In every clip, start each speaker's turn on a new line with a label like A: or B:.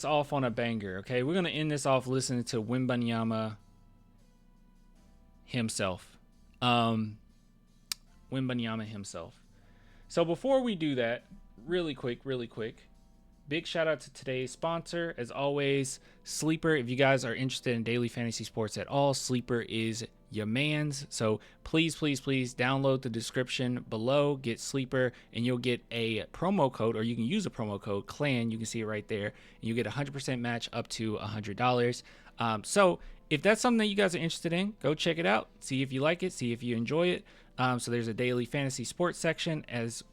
A: Off on a banger. Okay, we're gonna end this off listening to Wembanyama himself. Um, Wembanyama himself. So before we do that, really quick, big shout out to today's sponsor. As always, Sleeper. If you guys are interested in daily fantasy sports at all, Sleeper is your man's. So please download the description below, get Sleeper, and you'll get a promo code, or you can use a promo code CLAN. You can see it right there, and you get a 100% match up to $100. So if that's something that you guys are interested in, go check it out. See if you like it. See if you enjoy it. So there's a daily fantasy sports section as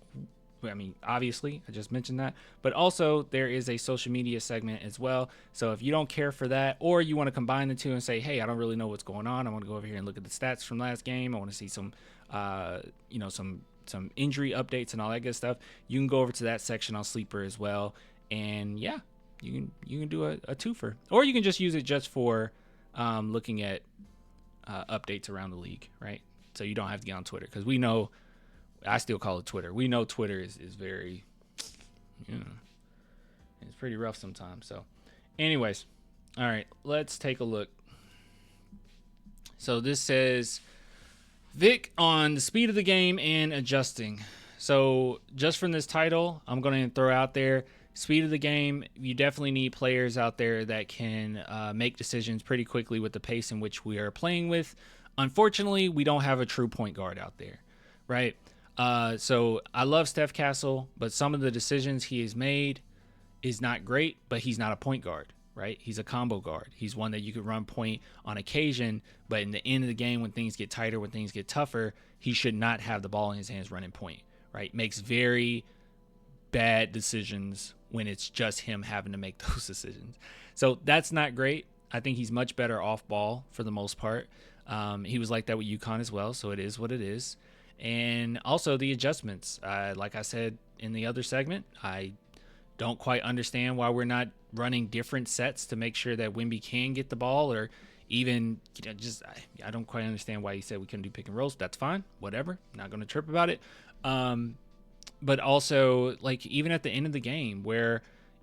A: obviously, I just mentioned that, but also there is a social media segment as well. So if you don't care for that, or you want to combine the two and say, hey, I don't really know what's going on, I want to go over here and look at the stats from last game, I want to see some, some injury updates and all that good stuff, you can go over to that section on Sleeper as well. And yeah, you can do a twofer, or you can just use it just for looking at updates around the league, right? So you don't have to get on Twitter, because we know, I still call it Twitter. We know Twitter is very, it's pretty rough sometimes. So, anyways, all right, let's take a look. So this says Vic on the speed of the game and adjusting. So just from this title, I'm going to throw out there, speed of the game, you definitely need players out there that can make decisions pretty quickly with the pace in which we are playing with. Unfortunately, we don't have a true point guard out there, right? So I love Steph Castle, but some of the decisions he has made is not great, but he's not a point guard, right? He's a combo guard. He's one that you could run point on occasion, but in the end of the game, when things get tighter, when things get tougher, he should not have the ball in his hands running point, right? Makes very bad decisions when it's just him having to make those decisions. So that's not great. I think he's much better off ball for the most part. He was like that with UConn as well, so it is what it is. And also the adjustments. Like I said in the other segment, I don't quite understand why we're not running different sets to make sure that Wemby can get the ball, or even, I don't quite understand why he said we couldn't do pick and rolls. That's fine, whatever. Not going to trip about it. But also, like, even at the end of the game where,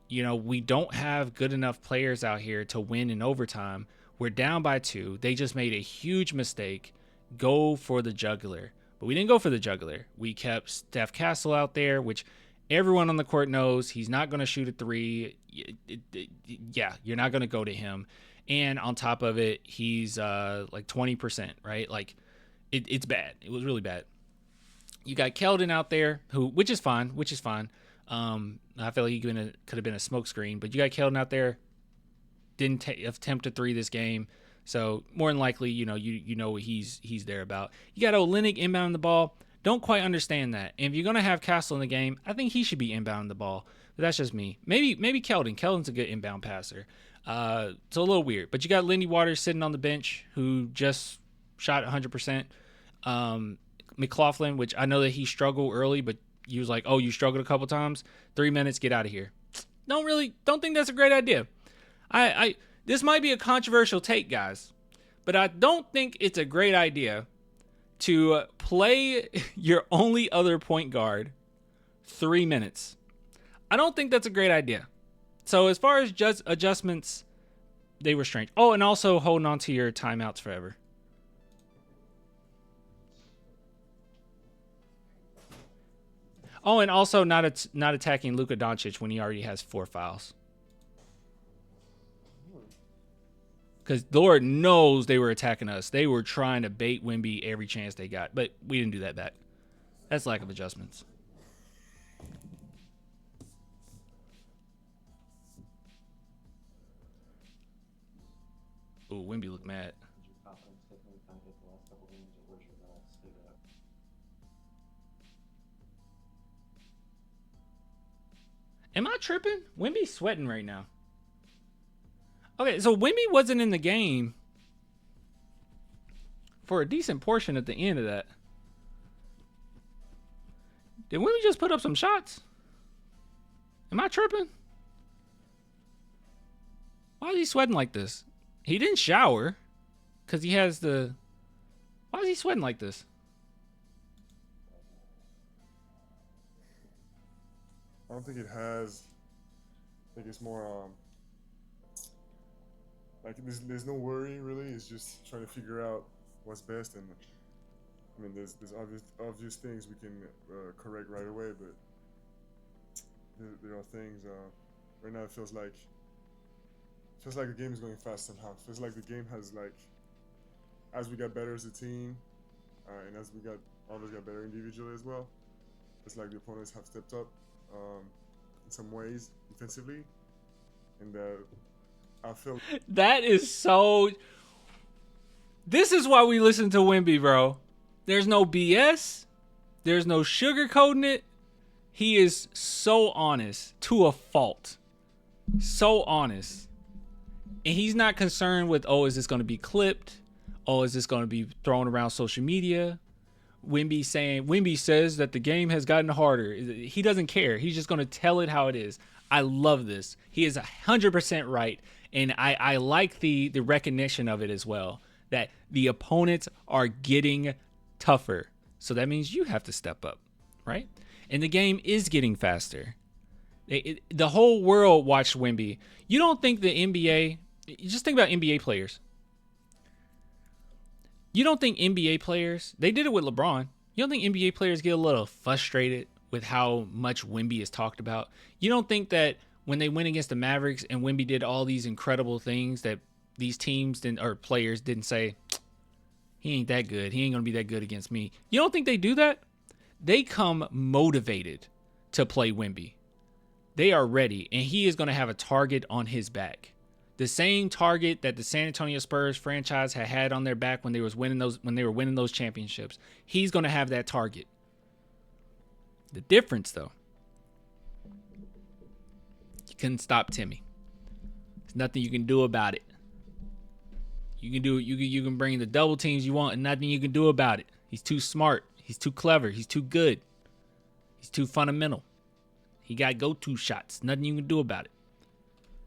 A: we don't have good enough players out here to win in overtime. We're down by 2. They just made a huge mistake. Go for the jugular. But we didn't go for the jugular. We kept Steph Castle out there, which everyone on the court knows he's not going to shoot a 3. Yeah, you're not going to go to him. And on top of it, he's like 20%, right? Like, it's bad. It was really bad. You got Keldon out there, which is fine. I feel like he could have been a smokescreen, but you got Keldon out there, didn't attempt a 3 this game. So more than likely, you know what he's there about. You got Olynyk inbounding the ball. Don't quite understand that. And if you're gonna have Castle in the game, I think he should be inbounding the ball. But that's just me. Maybe Keldon. Keldon's a good inbound passer. It's a little weird. But you got Lindy Waters sitting on the bench who just shot 100%. McLaughlin, which I know that he struggled early, but he was like, "Oh, you struggled a couple times. 3 minutes, get out of here." Don't think that's a great idea. This might be a controversial take, guys, but I don't think it's a great idea to play your only other point guard 3 minutes. I don't think that's a great idea. So as far as just adjustments, they were strange. Oh, and also holding on to your timeouts forever. Oh, and also not attacking Luka Doncic when he already has 4 fouls. Because Lord knows they were attacking us. They were trying to bait Wemby every chance they got. But we didn't do that back. That's lack of adjustments. Ooh, Wemby looked mad. Am I tripping? Wemby's sweating right now. Okay, so Wemby wasn't in the game for a decent portion at the end of that. Did Wemby just put up some shots? Am I tripping? Why is he sweating like this? He didn't shower because he has the... Why is he sweating like this?
B: I don't think it has. I think it's more there's no worry really. It's just trying to figure out what's best. And I mean, there's obvious things we can correct right away, but there are things. Right now, it feels like the game is going fast somehow. It feels like the game has like as we got better as a team, and as we got all of us got better individually as well. It's like the opponents have stepped up in some ways defensively, and I feel
A: That is so. This is why we listen to Wemby, bro. There's no BS. There's no sugarcoating it. He is so honest to a fault. So honest. And he's not concerned with, oh, is this going to be clipped? Oh, is this going to be thrown around social media? Wemby says that the game has gotten harder. He doesn't care. He's just going to tell it how it is. I love this. He is 100% right. And I like the recognition of it as well, that the opponents are getting tougher. So that means you have to step up, right? And the game is getting faster. The whole world watched Wemby. You don't think the NBA, just think about NBA players. You don't think NBA players, they did it with LeBron. You don't think NBA players get a little frustrated with how much Wemby is talked about? You don't think that when they went against the Mavericks and Wemby did all these incredible things that these teams didn't, or players didn't say, he ain't that good. He ain't going to be that good against me. You don't think they do that? They come motivated to play Wemby. They are ready, and he is going to have a target on his back. The same target that the San Antonio Spurs franchise had on their back when they were winning those championships. He's going to have that target. The difference, though, you couldn't stop Timmy. There's nothing you can do about it. You can bring the double teams you want, and nothing you can do about it. He's too smart. He's too clever. He's too good. He's too fundamental. He got go-to shots. Nothing you can do about it.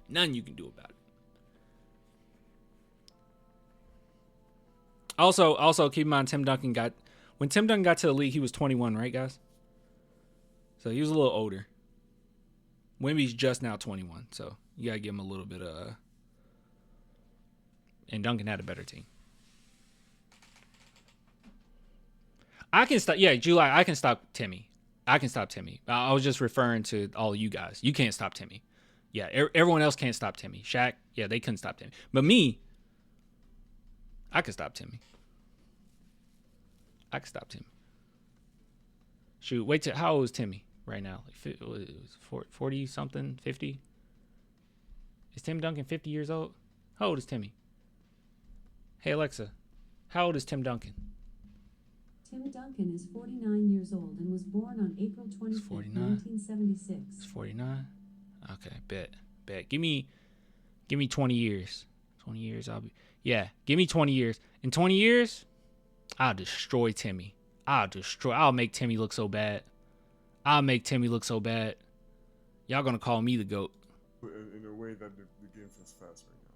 A: Nothing you can do about it. Also, keep in mind, when Tim Duncan got to the league, he was 21, right, guys? So he was a little older. Wemby's just now 21, so you gotta give him a little bit of. And Duncan had a better team. I can stop. Yeah, July. I can stop Timmy. I was just referring to all of you guys. You can't stop Timmy. Yeah, everyone else can't stop Timmy. Shaq, yeah, they couldn't stop Timmy. But me, I could stop Timmy. Shoot, wait till how old is Timmy right now? Like 40 something, 50? Is Tim Duncan 50 years old? How old is Timmy? Hey Alexa, how old is Tim Duncan?
C: Tim Duncan is 49 years old and was born on April 25th, 1976.
A: He's 49? Okay, bet. Give me 20 years. 20 years, give me 20 years. In 20 years, I'll destroy Timmy. I'll make Timmy look so bad. Y'all gonna call me the GOAT.
B: in a way that the game feels fast right now.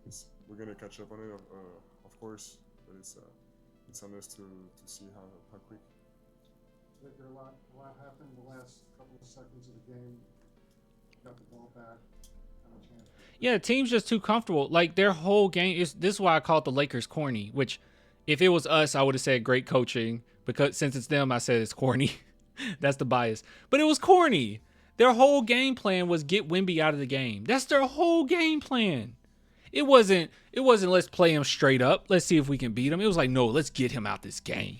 B: So we're gonna catch up on it, of course, but it's on us to see how quick.
D: I think a lot happened in the last couple of seconds of the game. Got the ball back.
A: Yeah, the team's just too comfortable. Like their whole game this is why I call it the Lakers corny, which if it was us, I would have said great coaching, because since it's them, I said it's corny. That's the bias. But it was corny. Their whole game plan was get Wemby out of the game. That's their whole game plan. It wasn't let's play him straight up. Let's see if we can beat him. It was like, no, let's get him out this game.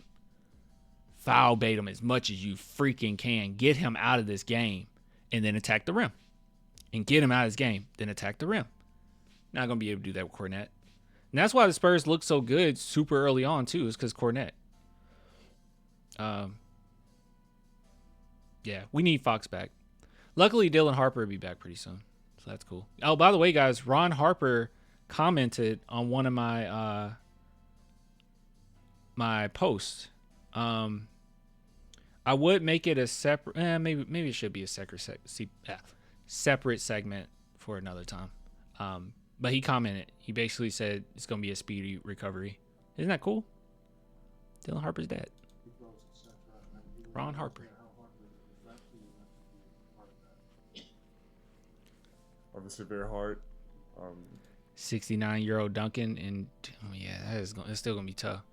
A: Foul bait him as much as you freaking can. Get him out of this game and then attack the rim. And get him out of his game, then attack the rim. Not going to be able to do that with Kornet. And that's why the Spurs look so good super early on, too, is because Kornet. Yeah, we need Fox back. Luckily, Dylan Harper will be back pretty soon. So that's cool. Oh, by the way, guys, Ron Harper commented on one of my my posts. I would make it a separate... maybe it should be a separate segment for another time. But he commented. He basically said it's going to be a speedy recovery. Isn't that cool? Dylan Harper's dad. Ron Harper.
B: Obviously very hard.
A: 69-year-old Duncan, and oh yeah, it's still gonna be tough.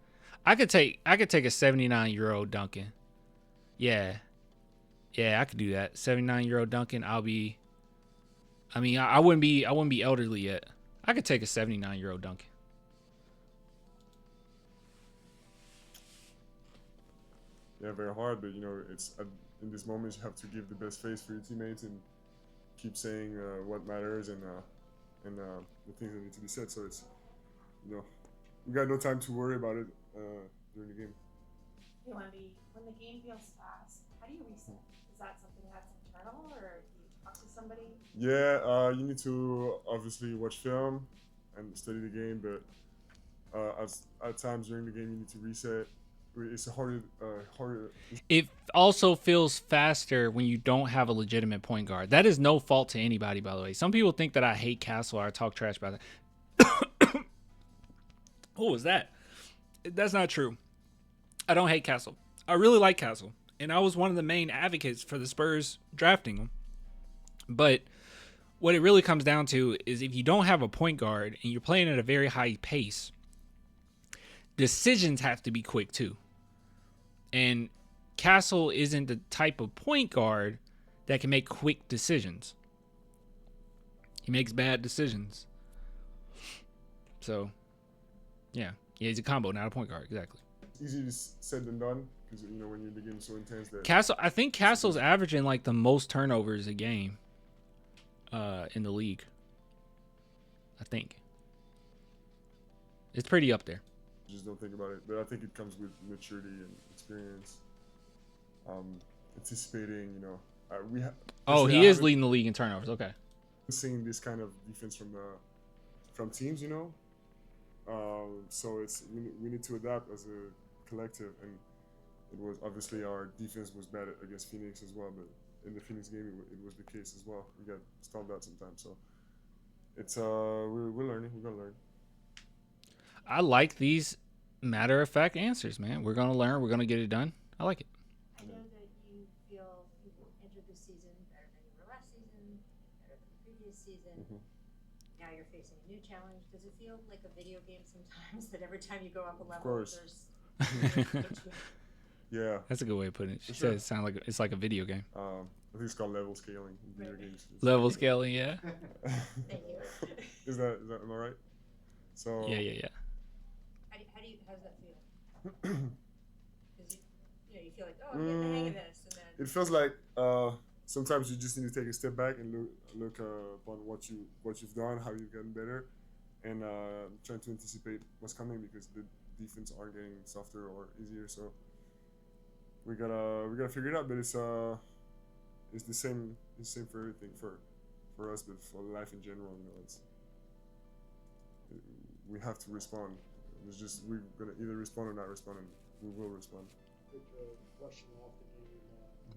A: I could take a 79-year-old Duncan. Yeah, I could do that. 79-year-old Duncan. I wouldn't be elderly yet. I could take a 79-year-old Duncan.
B: Yeah, very hard, but you know, it's in this moment you have to give the best face for your teammates and keep saying what matters and the things that need to be said. So it's, you know, we got no time to worry about it during the game.
E: Hey Wemby, when the game feels fast, how do you reset? Is that something that's internal, or do you talk to somebody?
B: Yeah, you need to obviously watch film and study the game, but at times during the game you need to reset. It's harder.
A: It also feels faster when you don't have a legitimate point guard. That is no fault to anybody, by the way. Some people think that I hate Castle or I talk trash about that. What was that? That's not true. I don't hate Castle. I really like Castle, and I was one of the main advocates for the Spurs drafting him. But what it really comes down to is if you don't have a point guard and you're playing at a very high pace, decisions have to be quick too. And Castle isn't the type of point guard that can make quick decisions. He makes bad decisions. So, yeah, he's a combo, not a point guard, exactly.
B: Easier said than done because you know when the game is so intense that
A: I think Castle's averaging like the most turnovers a game in the league. I think it's pretty up there.
B: just don't think about it. But I think it comes with maturity and experience. Anticipating, you know,
A: he is leading the league in turnovers. Okay.
B: Seeing this kind of defense from teams, you know. So we need to adapt as a collective, and it was obviously our defense was bad against Phoenix as well, but in the Phoenix game it was the case as well. We got stalled out sometimes, so it's we're learning. We're gonna learn.
A: I like these matter-of-fact answers, man. We're gonna learn. We're gonna get it done. I like it.
F: I know that you feel you entered the season better than you were last season, better than the previous season.
B: Mm-hmm.
F: Now you're facing a new challenge. Does it feel like a video game sometimes that every time you go up a level,
B: course.
F: there's
B: Yeah.
A: That's a good way of putting it. She
B: Sure.
A: said it sounds like it's like a video game.
B: I think it's called level scaling in video
F: Right.
B: games.
A: Level scaling, yeah.
F: Thank you.
B: Is that am I right? So
A: Yeah.
F: How does that feel? Because you feel like, oh, I'm getting the hang of this, and then
B: it feels like sometimes you just need to take a step back and look upon what you've done, how you've gotten better, and trying to anticipate what's coming because the defense are getting softer or easier. So we gotta figure it out. But it's the same for everything for us, but for life in general. You know, we have to respond. It's just we're gonna either respond or not respond, and we will respond.
D: Quick question off the game,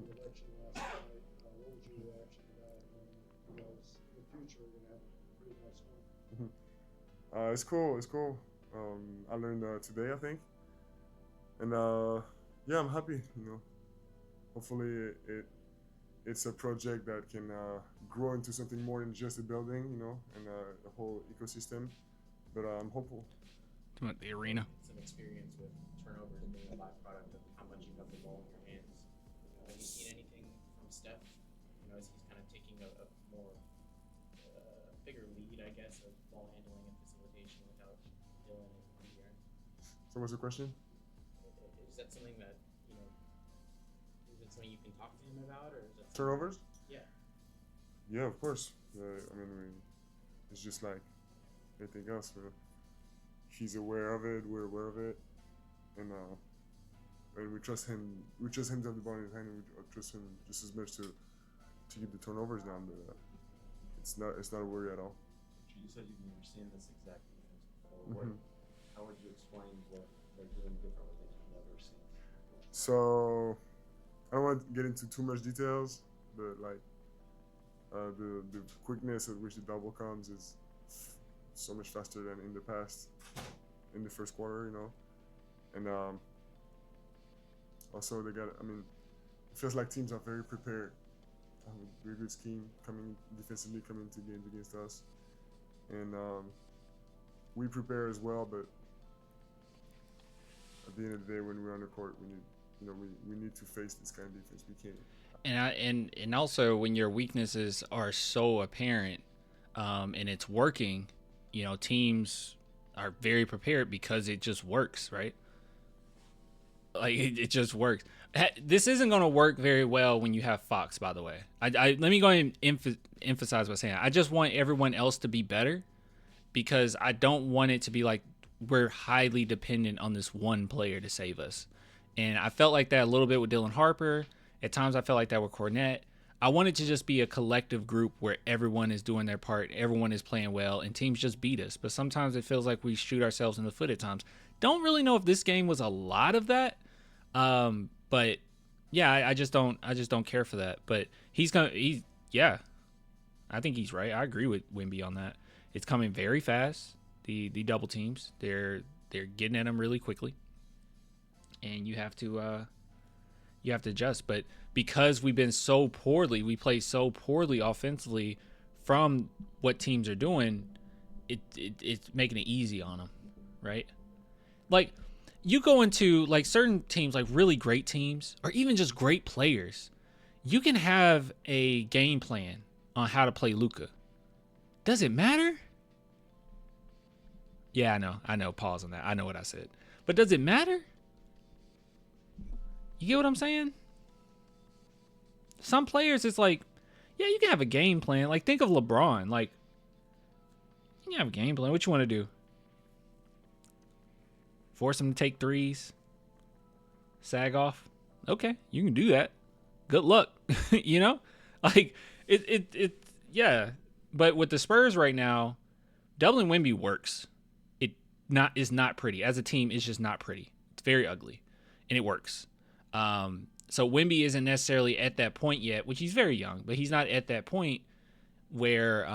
D: the election last night. What was your reaction to that? And in the future, we're gonna have a pretty nice one.
B: It's cool. It's cool. I learned today, I think, and yeah, I'm happy. You know, hopefully it's a project that can grow into something more than just a building. You know, and a whole ecosystem. But I'm hopeful.
A: The arena.
G: Some experience with turnovers being a byproduct of how much you have the ball in your hands. Have you seen anything from Steph? You know, as he's kind of taking a more bigger lead, I guess, of ball handling and facilitation without Dylan and Pierre.
B: So what's the question?
G: Is that something that is it something you can talk to him about, or is that
B: Turnovers?
G: Yeah.
B: Yeah, of course. I mean, it's just like anything else. He's aware of it. We're aware of it, and we trust him. We trust him to have the ball in his hand, and we trust him just as much to keep the turnovers down. But it's not a worry at all.
H: You said you've never seen this exact defense before. How would you explain what they're doing differently that you've never seen?
B: So I don't want to get into too much details, but like the quickness at which the double comes is so much faster than in the past, in the first quarter, you know, and also they got. I mean, it feels like teams are very prepared. Have a very good scheme defensively coming into games against us, and we prepare as well, but at the end of the day, when we're on the court, we need, we need to face this kind of defense. We can't.
A: And also when your weaknesses are so apparent, and it's working, teams are very prepared because it just works, right? Like it just works. This isn't going to work very well when you have Fox, by the way. Let me go ahead and emphasize what I'm saying. I just want everyone else to be better, because I don't want it to be like we're highly dependent on this one player to save us. And I felt like that a little bit with Dylan Harper. At times I felt like that with Cornette. I want it to just be a collective group where everyone is doing their part, everyone is playing well, and teams just beat us. But sometimes it feels like we shoot ourselves in the foot at times. Don't really know if this game was a lot of that. But yeah, I just don't care for that. But yeah, I think he's right. I agree with Wemby on that. It's coming very fast. The double teams, they're getting at him really quickly, and you have to adjust. But because we play so poorly offensively from what teams are doing, it's making it easy on them, right? Like, you go into like certain teams, like really great teams, or even just great players, you can have a game plan on how to play Luka. Does it matter? Yeah, I know. Pause on that. I know what I said. But does it matter? You get what I'm saying? Some players, it's like, yeah, you can have a game plan. Like, think of LeBron. Like, you can have a game plan. What you want to do? Force him to take threes? Sag off? Okay, you can do that. Good luck. Like, yeah. But with the Spurs right now, doubling Wemby works. Is not pretty. As a team, it's just not pretty. It's very ugly. And it works. So Wemby isn't necessarily at that point yet, which he's very young, but he's not at that point where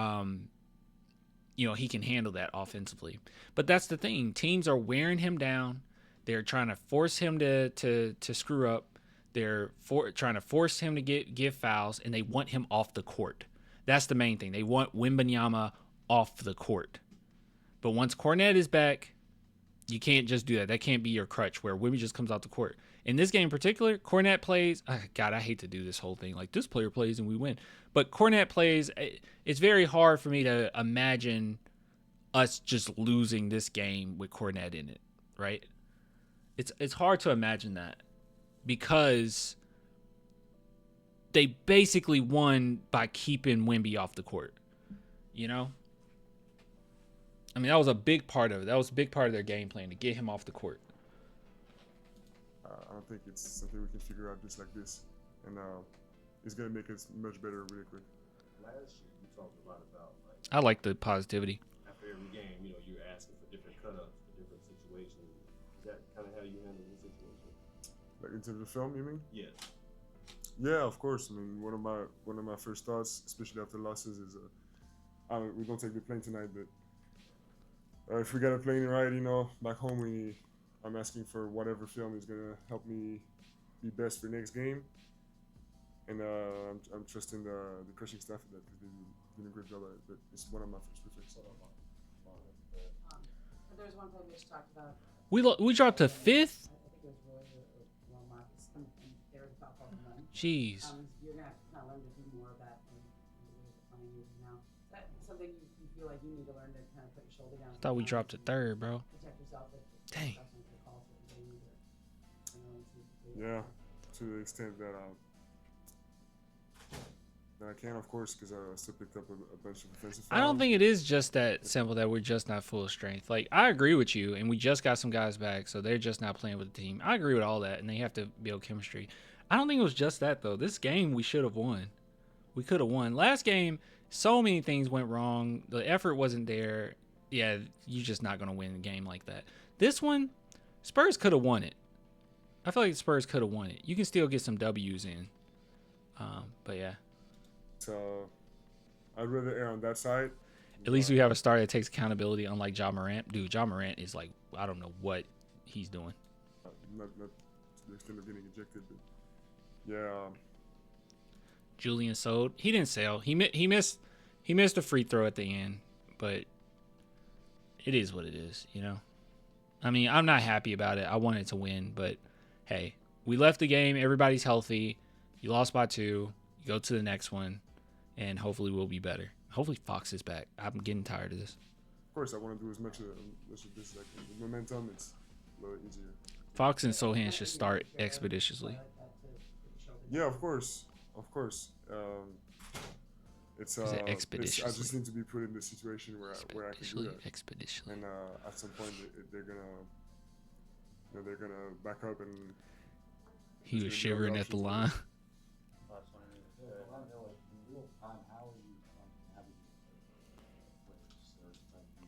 A: he can handle that offensively. But that's the thing. Teams are wearing him down. They're trying to force him to screw up. They're trying to force him to give fouls, and they want him off the court. That's the main thing. They want Wembanyama off the court. But once Cornette is back, you can't just do that. That can't be your crutch where Wemby just comes out the court. In this game in particular, Cornette plays. God, I hate to do this whole thing. Like, this player plays and we win. But Cornette plays. It's very hard for me to imagine us just losing this game with Cornette in it, right? It's hard to imagine that, because they basically won by keeping Wemby off the court, I mean, that was a big part of it. That was a big part of their game plan, to get him off the court.
B: I don't think it's something we can figure out just like this. And it's going to make us much better really quick.
H: Last year, you talked a lot about, like,
A: I like the positivity.
H: after every game, you're asking for different cutups for different situations. Is that kind of how you handle the situation?
B: Like, in terms of film, you mean?
H: Yes.
B: Yeah, of course. I mean, one of my first thoughts, especially after losses, is we don't take the plane tonight, but if we got a plane ride, back home, I'm asking for whatever film is gonna help me be best for next game, and I'm trusting the coaching staff for that, because they've done a great job at it. But it's one of my first preferences.
I: There's one thing we just talked about.
A: We dropped to fifth.
I: I think it was really one Marcus, and they were the top of the money.
A: Jeez.
I: You're gonna kind of learn to do more of that in the playing years now. Is that something you feel like you need to learn to kind of put your shoulder down?
A: I thought we dropped to third, bro.
I: Protect yourself.
A: Dang.
B: Yeah, to the extent that I can, of course, because I still picked up a bunch of offensive fouls.
A: I don't think it is just that simple that we're just not full of strength. Like, I agree with you, and we just got some guys back, so they're just not playing with the team. I agree with all that, and they have to build chemistry. I don't think it was just that, though. This game, we should have won. We could have won. Last game, so many things went wrong. The effort wasn't there. Yeah, you're just not going to win a game like that. This one, Spurs could have won it. I feel like the Spurs could have won it. You can still get some W's in. But, yeah.
B: So, I'd rather err on that side.
A: At least we have a star that takes accountability, unlike Ja Morant. Dude, Ja Morant is like, I don't know what he's doing.
B: Not to the extent of getting ejected, but yeah.
A: Julian Sode, he didn't sail. He missed a free throw at the end, but it is what it is, you know? I mean, I'm not happy about it. I wanted to win, but hey, we left the game. Everybody's healthy. You lost by 2. You go to the next one, and hopefully we'll be better. Hopefully Fox is back. I'm getting tired of this.
B: Of course, I want to do as much of this. Like the momentum, it's a little easier.
A: Fox and Sohan should start expeditiously.
B: Yeah, of course. It's
A: expeditiously.
B: I just need to be put in the situation where I can do that.
A: Expeditiously.
B: And at some point, they're gonna back up and.
A: He was shivering at the line.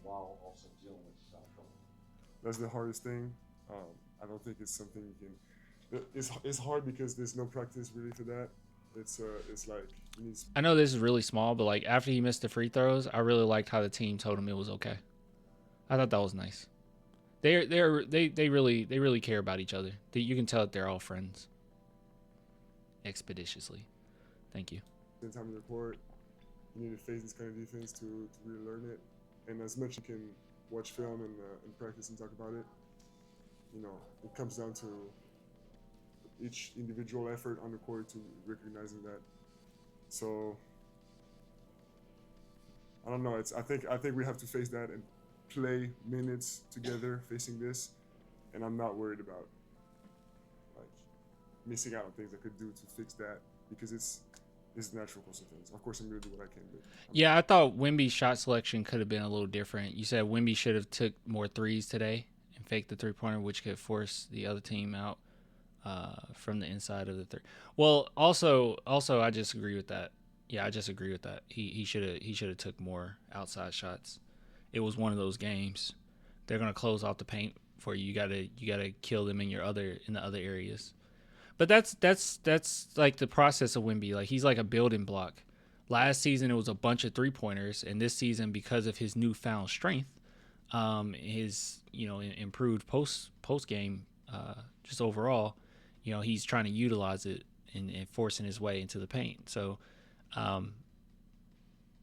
H: While also dealing with shot trouble.
B: That's the hardest thing. I don't think it's something you can. It's hard because there's no practice really for that. It's like you need.
A: I know this is really small, but like after he missed the free throws, I really liked how the team told him it was okay. I thought that was nice. They really care about each other. You can tell that they're all friends. Expeditiously. Thank you.
B: In time in the court, you need to face this kind of defense to really learn it. And as much you can watch film and practice and talk about it, you know, it comes down to each individual effort on the court to recognizing that. So I don't know. I think we have to face that and play minutes together facing this, and I'm not worried about like missing out on things I could do to fix that because it's the natural course of things. Of course, I'm gonna do what I can. But
A: yeah, I thought Wemby's shot selection could have been a little different. You said Wemby should have took more threes today and faked the 3-pointer, which could force the other team out from the inside of the 3. Well, also, I just agree with that. Yeah, I just agree with that. He should have took more outside shots. It was one of those games. They're gonna close off the paint for you. You gotta kill them in the other areas. But that's like the process of Wemby. Like he's like a building block. Last season it was a bunch of 3-pointers, and this season because of his newfound strength, his improved post game, just overall, he's trying to utilize it and forcing his way into the paint. So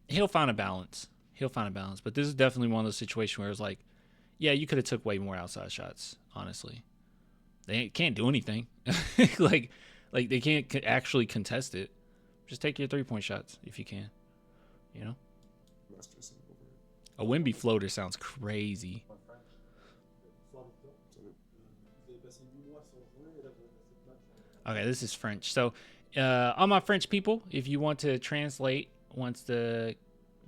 A: he'll find a balance. But this is definitely one of those situations where it's like, yeah, you could have took way more outside shots, honestly. They can't do anything. like they can't actually contest it. Just take your 3-point shots if you can. A Wemby floater sounds crazy. Okay, this is French. So, all my French people, if you want to translate once the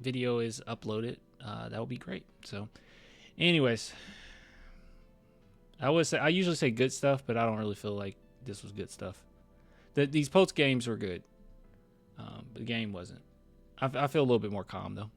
A: video is uploaded, that would be great. So, anyways. I usually say good stuff, but I don't really feel like this was good stuff. These post games were good, but the game wasn't. I feel a little bit more calm though.